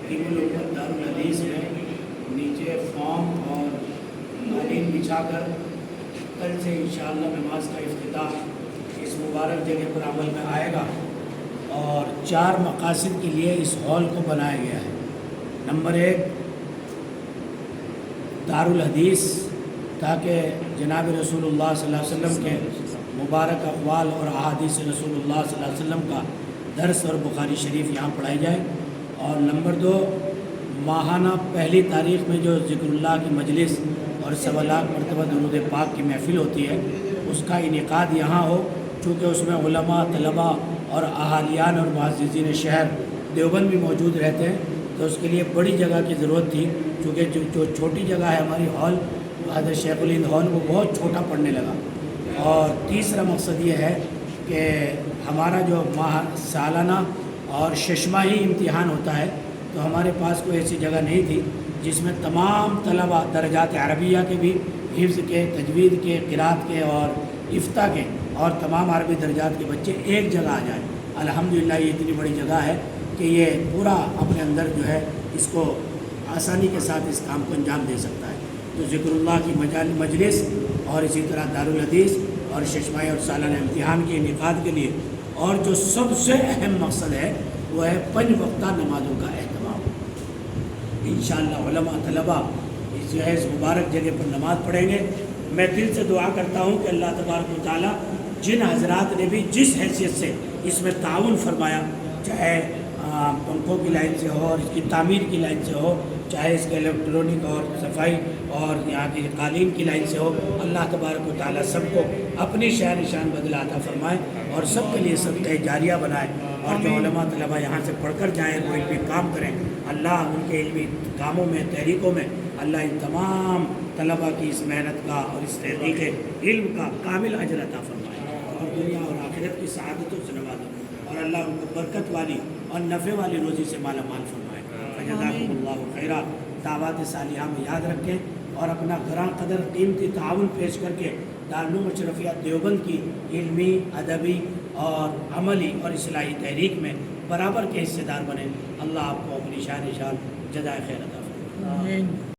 टीमुल दारुल हदीस में नीचे फॉर्म और कालीन बिछा कर कल से इंशाअल्लाह नमाज का इफ्तिताह इस मुबारक जगह पर अमल में आएगा। और 4 मकासद के लिए इस हॉल को बनाया गया है। नंबर 1, दारुल हदीस, ताकि जनाब रसूलुल्लाह सल्लल्लाहु अलैहि वसल्लम के मुबारक अक़वाल और अहादीस रसूलुल्लाह सल्लल्लाहु अलैहि वसल्लम का दर्स और बुखारी शरीफ यहाँ पढ़ाई जाए। और नंबर 2, माहाना पहली तारीख़ में जो ज़िक्रुल्लाह की मजलिस और 1.25 लाख मरतबा दुरूद पाक की महफ़िल होती है, उसका इनेकाद यहाँ हो, चूँकि उसमें उलमा, तलबा और अहालियान और मुअज़्ज़िज़ीन शहर देवबंद भी मौजूद रहते हैं, तो उसके लिए बड़ी जगह की ज़रूरत थी। चूँकि जो छोटी जगह है हमारी हॉल, हज़रत शेखुल हिंद हॉल, वो बहुत छोटा पड़ने लगा। और तीसरा मकसद ये है कि हमारा जो सालाना और शशमाही इम्तिहान होता है, तो हमारे पास कोई ऐसी जगह नहीं थी जिसमें तमाम तलबा दर्जात अरबिया के भी, हिफ्ज़ के, तजवीद के, क़िराअत के और इफ्ता के और तमाम अरबी दर्जात के बच्चे एक जगह आ जाएँ। अल्हम्दुलिल्लाह ये इतनी बड़ी जगह है कि ये पूरा अपने अंदर जो है इसको आसानी के साथ इस काम को अंजाम दे सकता है। तो ज़िक्रुल्लाह की मजलिस और इसी तरह दारुल हदीस और शशमाही और सालाना इम्तिहान के इनेकाद के लिए, और जो सबसे अहम मकसद है वो है 5 वक्ता नमाज़ों का अहतमाम। इंशाअल्लाह उलमा तलबा इस मुबारक जगह पर नमाज़ पढ़ेंगे। मैं दिल से दुआ करता हूँ कि अल्लाह तबारक व तआला जिन हज़रात ने भी जिस हैसियत से इसमें ताउन फरमाया, चाहे पंखों की लाइन से हो और इसकी तामीर की लाइन से हो, चाहे इसके इलेक्ट्रॉनिक और सफाई और यहाँ की कालीन की लाइन से हो, अल्लाह तबारक व तआला सबको अपनी शान निशान बदला अता फरमाए और सबके लिए सदक़े जारिया बनाए। और जो उलमा तलबा यहाँ से पढ़कर जाएँ, वो इल्मी काम करें, अल्लाह उनके इल्मी कामों में, तहरीकों में अल्लाह इन तमाम तलबा की इस मेहनत का और इस तहरीक इल्म का कामिल अजर अता फरमाए और दुनिया और आखिरत की सआदतों से नवाज़े और अल्लाह उनको बरकत वाली और नफ़े वाली रोज़ी से माला माल फरमाए। जज़ाकुमुल्लाहु खैरा। दावत सालिहा में याद रखें और अपना गरां कदर कीमती ताउन पेश करके दारुल उलूम अशरफिया देवबंद की इल्मी, अदबी और अमली और इस्लाही तहरीक में बराबर के हिस्सेदार बने। अल्लाह आपको अपनी शान जज़ाए खैर अता फरमाए।